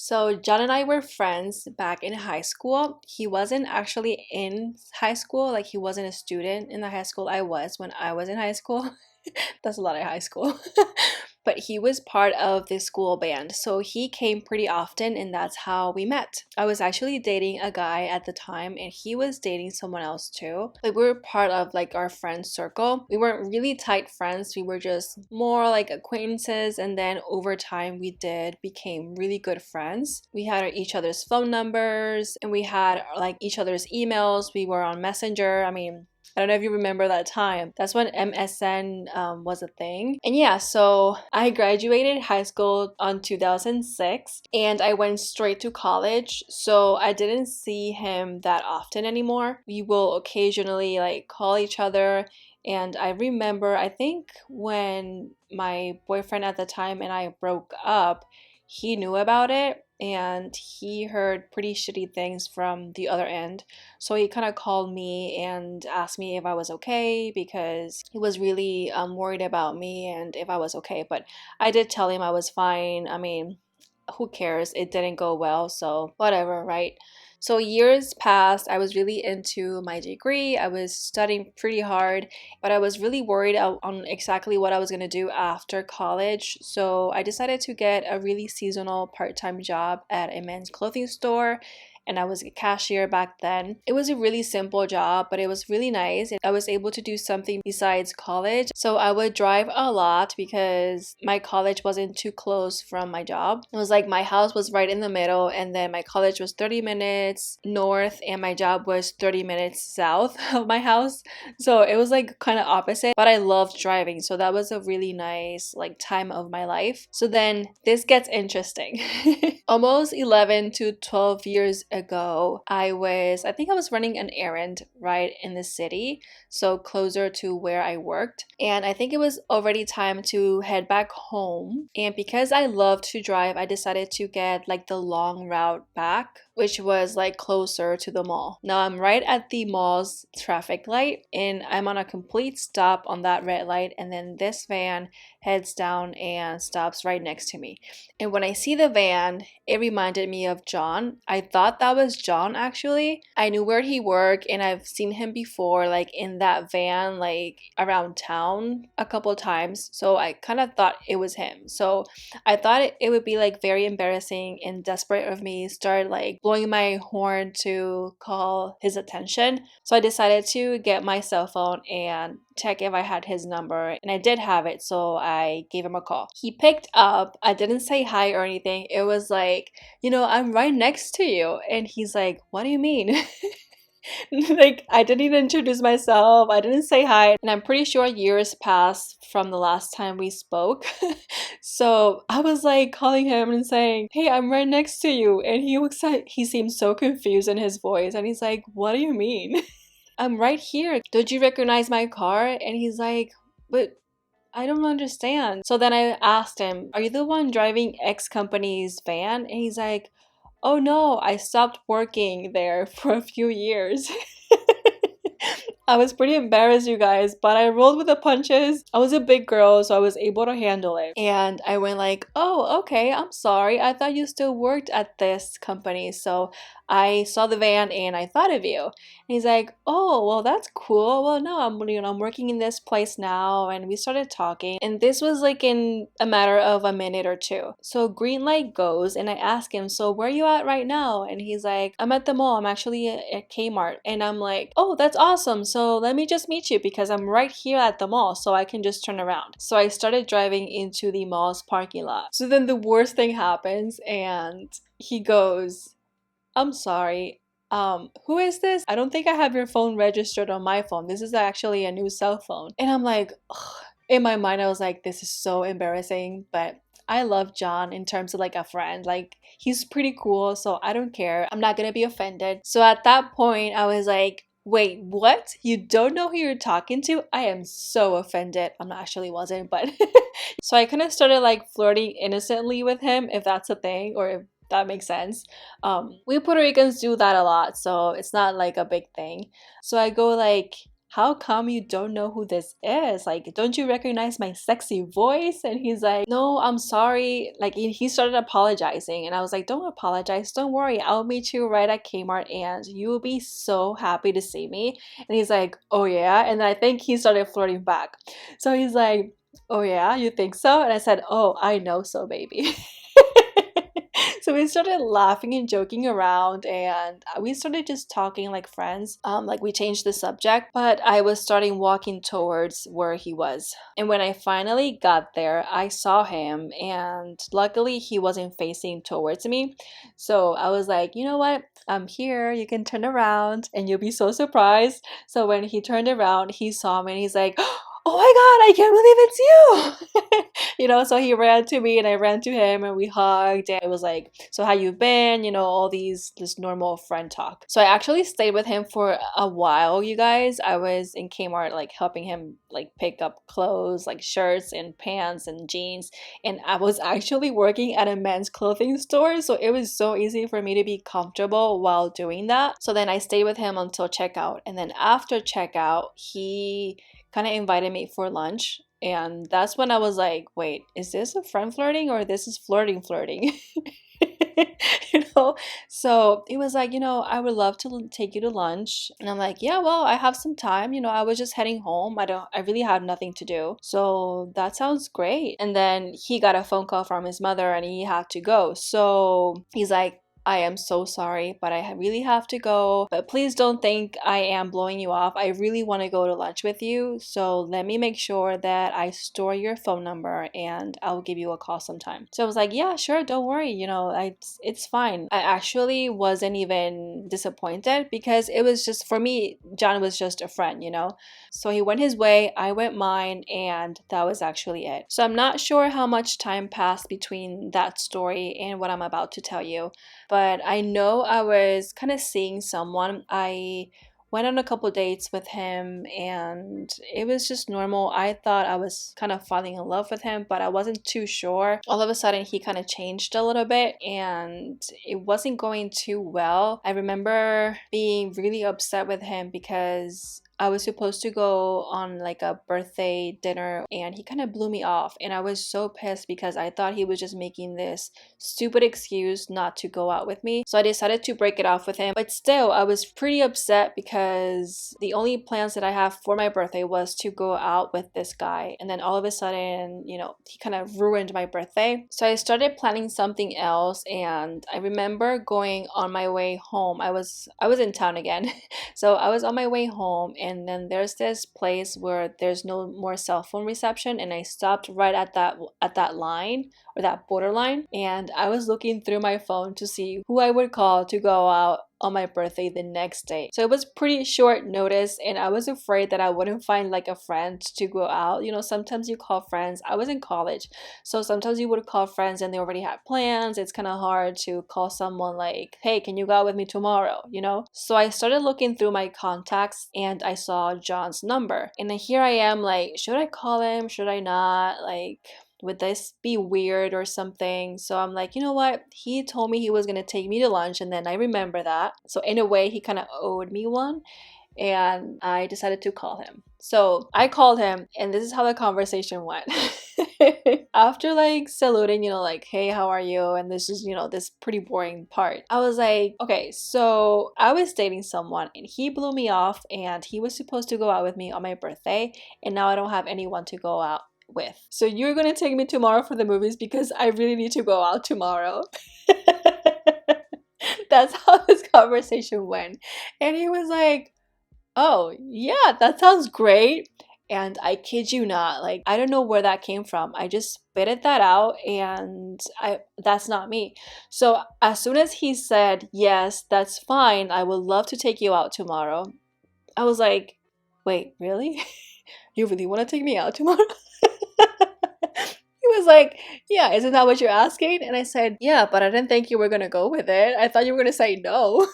So John and I were friends back in high school. He wasn't actually in high school, like he wasn't a student in the high school I was when I was in high school. That's a lot of high school. But he was part of the school band. So he came pretty often, and that's how we met. I was actually dating a guy at the time, and he was dating someone else too. Like, we were part of like our friend circle. We weren't really tight friends, we were just more like acquaintances. And then over time, we did became really good friends. We had each other's phone numbers, and we had like each other's emails. We were on Messenger. I don't know if you remember that time. That's when MSN was a thing. And yeah, so I graduated high school on 2006 and I went straight to college. So I didn't see him that often anymore. We will occasionally like call each other. And I remember, I think when my boyfriend at the time and I broke up, he knew about it and he heard pretty shitty things from the other end. So he kind of called me and asked me if I was okay because he was really worried about me and if I was okay. But I did tell him I was fine. Who cares? It didn't go well, so whatever, right? So years passed. I was really into my degree. I was studying pretty hard, but I was really worried on exactly what I was going to do after college. So I decided to get a really seasonal part-time job at a men's clothing store. And I was a cashier back then. It was a really simple job, but it was really nice. I was able to do something besides college. So I would drive a lot because my college wasn't too close from my job. It was like my house was right in the middle, and then my college was 30 minutes north, and my job was 30 minutes south of my house. So it was like kind of opposite, but I loved driving. So that was a really nice like time of my life. So then this gets interesting. Almost 11 to 12 years ago, I think I was running an errand right in the city, so closer to where I worked. And I think it was already time to head back home. And because I love to drive, I decided to get like the long route back, which was like closer to the mall. Now I'm right at the mall's traffic light and I'm on a complete stop on that red light, and then this van heads down and stops right next to me. And when I see the van, it reminded me of John. I thought that was John actually. I knew where he worked and I've seen him before, like in that van, like around town a couple times. So I kind of thought it was him. So I thought it would be like very embarrassing and desperate of me start like blowing my horn to call his attention. So I decided to get my cell phone and check if I had his number, and I did have it, so I gave him a call. He picked up. I didn't say hi or anything. It was like, I'm right next to you. And he's like, what do you mean? Like, I didn't even introduce myself. I didn't say hi. And I'm pretty sure years passed from the last time we spoke. So I was like calling him and saying, hey, I'm right next to you. And he seemed so confused in his voice. And he's like, what do you mean? I'm right here. Don't you recognize my car? And he's like, but I don't understand. So then I asked him, are you the one driving X company's van? And he's like, oh no, I stopped working there for a few years. I was pretty embarrassed, you guys, but I rolled with the punches. I was a big girl, so I was able to handle it. And I went like, oh, okay, I'm sorry. I thought you still worked at this company. So I saw the van and I thought of you. And he's like, oh, well, that's cool. Well, no, I'm working in this place now. And we started talking. And this was like in a matter of a minute or two. So green light goes and I ask him, so where are you at right now? And he's like, I'm at the mall. I'm actually at Kmart. And I'm like, oh, that's awesome. So let me just meet you because I'm right here at the mall. So I can just turn around. So I started driving into the mall's parking lot. So then the worst thing happens and he goes, I'm sorry. Who is this? I don't think I have your phone registered on my phone. This is actually a new cell phone. And I'm like, ugh. In my mind, I was like, this is so embarrassing, but I love John in terms of like a friend. Like, he's pretty cool, so I don't care. I'm not gonna be offended. So at that point, I was like, wait, what? You don't know who you're talking to? I am so offended. I'm actually wasn't, but so I kind of started like flirting innocently with him, if that's a thing, or if that makes sense. We Puerto Ricans do that a lot, so it's not like a big thing. So I go like, how come you don't know who this is? Like, don't you recognize my sexy voice? And he's like, no, I'm sorry. Like, he started apologizing. And I was like, don't apologize. Don't worry. I'll meet you right at Kmart and you will be so happy to see me. And he's like, oh, yeah. And then I think he started flirting back. So he's like, oh, yeah, you think so? And I said, oh, I know so, baby. So we started laughing and joking around, and we started just talking like friends. Like we changed the subject, but I was starting walking towards where he was. And when I finally got there, I saw him, and luckily he wasn't facing towards me. So I was like, you know what? I'm here. You can turn around, and you'll be so surprised. So when he turned around, he saw me, and he's like, oh my God, I can't believe it's you. So he ran to me and I ran to him and we hugged and it was like, so how you been? All this normal friend talk. So I actually stayed with him for a while, you guys. I was in Kmart like helping him like pick up clothes, like shirts and pants and jeans. And I was actually working at a men's clothing store, so it was so easy for me to be comfortable while doing that. So then I stayed with him until checkout. And then after checkout, he kind of invited me for lunch. And that's when I was like, wait, is this a friend flirting or this is flirting? you know so it was like, I would love to take you to lunch. And I'm like, yeah, well, I have some time. I was just heading home. I really have nothing to do, so that sounds great. And then he got a phone call from his mother and he had to go, so he's like, I am so sorry, but I really have to go. But please don't think I am blowing you off. I really want to go to lunch with you. So let me make sure that I store your phone number and I'll give you a call sometime. So I was like, yeah, sure, don't worry. It's fine. I actually wasn't even disappointed because it was just, for me, John was just a friend. So he went his way, I went mine, and that was actually it. So I'm not sure how much time passed between that story and what I'm about to tell you. But I know I was kind of seeing someone. I went on a couple dates with him and it was just normal. I thought I was kind of falling in love with him, but I wasn't too sure. All of a sudden, he kind of changed a little bit and it wasn't going too well. I remember being really upset with him because I was supposed to go on like a birthday dinner and he kind of blew me off. And I was so pissed because I thought he was just making this stupid excuse not to go out with me. So I decided to break it off with him. But still, I was pretty upset because the only plans that I have for my birthday was to go out with this guy. And then all of a sudden, he kind of ruined my birthday. So I started planning something else. And I remember going on my way home. I was in town again. So I was on my way home and then there's this place where there's no more cell phone reception, and I stopped right at that line or that borderline, and I was looking through my phone to see who I would call to go out on my birthday the next day. So it was pretty short notice and I was afraid that I wouldn't find like a friend to go out. Sometimes you call friends. I was in college, so sometimes you would call friends and they already had plans. It's kind of hard to call someone like, hey, can you go out with me tomorrow? So I started looking through my contacts and I saw John's number. And then here I am like, should I call him? Should I not? Like, would this be weird or something? So I'm like, you know what? He told me he was going to take me to lunch, and then I remember that. So in a way, he kind of owed me one, and I decided to call him. So I called him, and this is how the conversation went. After like saluting, like, hey, how are you? And this is, this pretty boring part. I was like, okay, so I was dating someone and he blew me off and he was supposed to go out with me on my birthday, and now I don't have anyone to go out with. So you're gonna take me tomorrow for the movies because I really need to go out tomorrow. That's how this conversation went. And he was like, oh, yeah, that sounds great. And I kid you not, like, I don't know where that came from. I just spitted that out and that's not me. So as soon as he said, yes, that's fine, I would love to take you out tomorrow, I was like, wait, really? You really want to take me out tomorrow? He was like, yeah, isn't that what you're asking? And I said, yeah, but I didn't think you were going to go with it. I thought you were going to say no.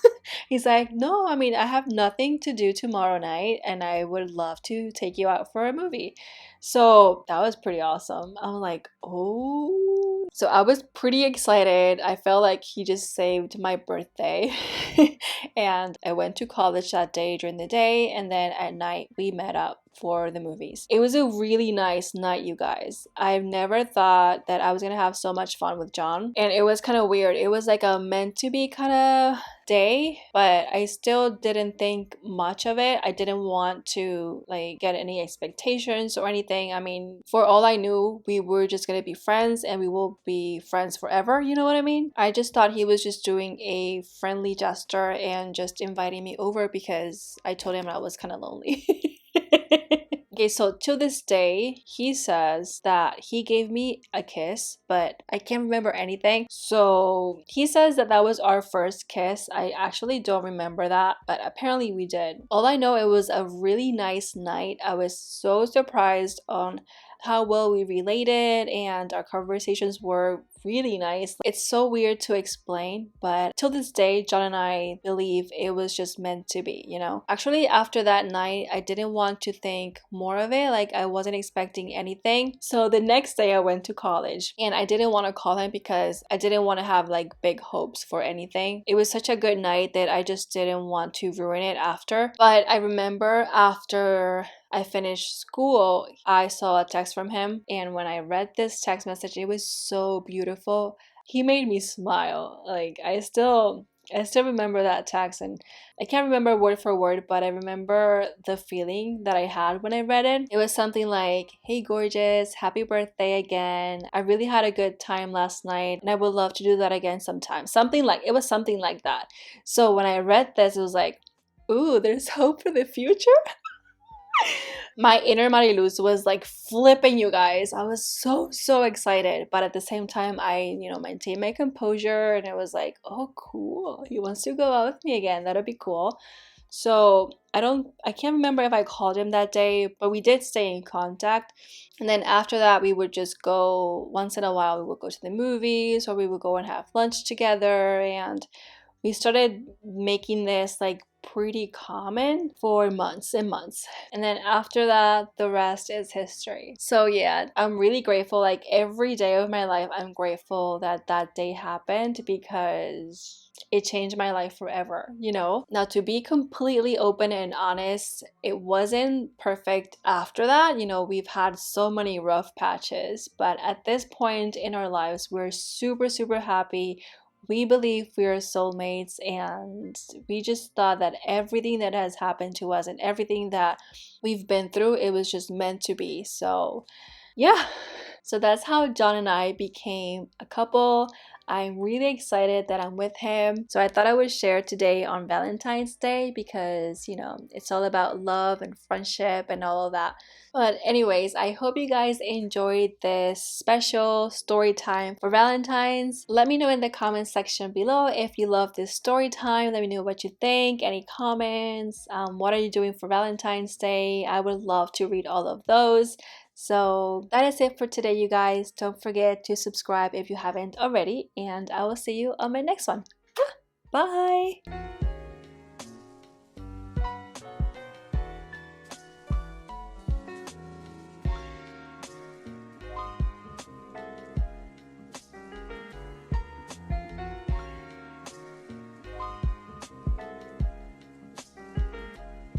He's like, no, I mean, I have nothing to do tomorrow night and I would love to take you out for a movie. So that was pretty awesome. I'm like, oh, So I was pretty excited. I felt like he just saved my birthday. And I went to college that day during the day, and then at night we met up for the movies. It was a really nice night, you guys. I've never thought that I was gonna have so much fun with John, and it was kind of weird. It was like a meant to be kind of day, but I still didn't think much of it. I didn't want to like get any expectations or anything. I mean, for all I knew, we were just gonna be friends and we will be friends forever, you know what I mean? I just thought he was just doing a friendly gesture and just inviting me over because I told him I was kind of lonely. Okay, so to this day, he says that he gave me a kiss, but I can't remember anything. So he says that that was our first kiss. I actually don't remember that, but apparently we did. All I know, it was a really nice night. I was so surprised on how well we related, and our conversations were really nice. It's so weird to explain, but till this day, John and I believe it was just meant to be, you know? Actually, after that night, I didn't want to think more of it. Like, I wasn't expecting anything. So the next day, I went to college, and I didn't want to call him because I didn't want to have like big hopes for anything. It was such a good night that I just didn't want to ruin it after. But I remember after I finished school, I saw a text from him, and when I read this text message, it was so beautiful. He made me smile. Like, I still remember that text, and I can't remember word for word, but I remember the feeling that I had when I read it. It was something like, "Hey gorgeous, happy birthday again. I really had a good time last night and I would love to do that again sometime." It was something like that. So when I read this, it was like, ooh, there's hope for the future. My inner Mariluz was like flipping, you guys. I was so excited, but at the same time, I maintained my composure, and it was like, oh, cool. He wants to go out with me again. That'll be cool. So I can't remember if I called him that day, but we did stay in contact. And then after that, we would just go once in a while. We would go to the movies, or we would go and have lunch together, and we started making this like pretty common for months and months. And then after that, the rest is history. So yeah, I'm really grateful. Like every day of my life, I'm grateful that that day happened because it changed my life forever, you know? Now, to be completely open and honest, it wasn't perfect after that. You know, we've had so many rough patches, but at this point in our lives, we're super happy. We believe we are soulmates, and we just thought that everything that has happened to us and everything that we've been through, it was just meant to be. So yeah, so that's how John and I became a couple. I'm really excited that I'm with him. So I thought I would share today on Valentine's Day because, it's all about love and friendship and all of that. But anyways, I hope you guys enjoyed this special story time for Valentine's. Let me know in the comment section below if you love this story time. Let me know what you think, any comments, what are you doing for Valentine's Day? I would love to read all of those. So that is it for today, you guys. Don't forget to subscribe if you haven't already, and I will see you on my next one. Bye!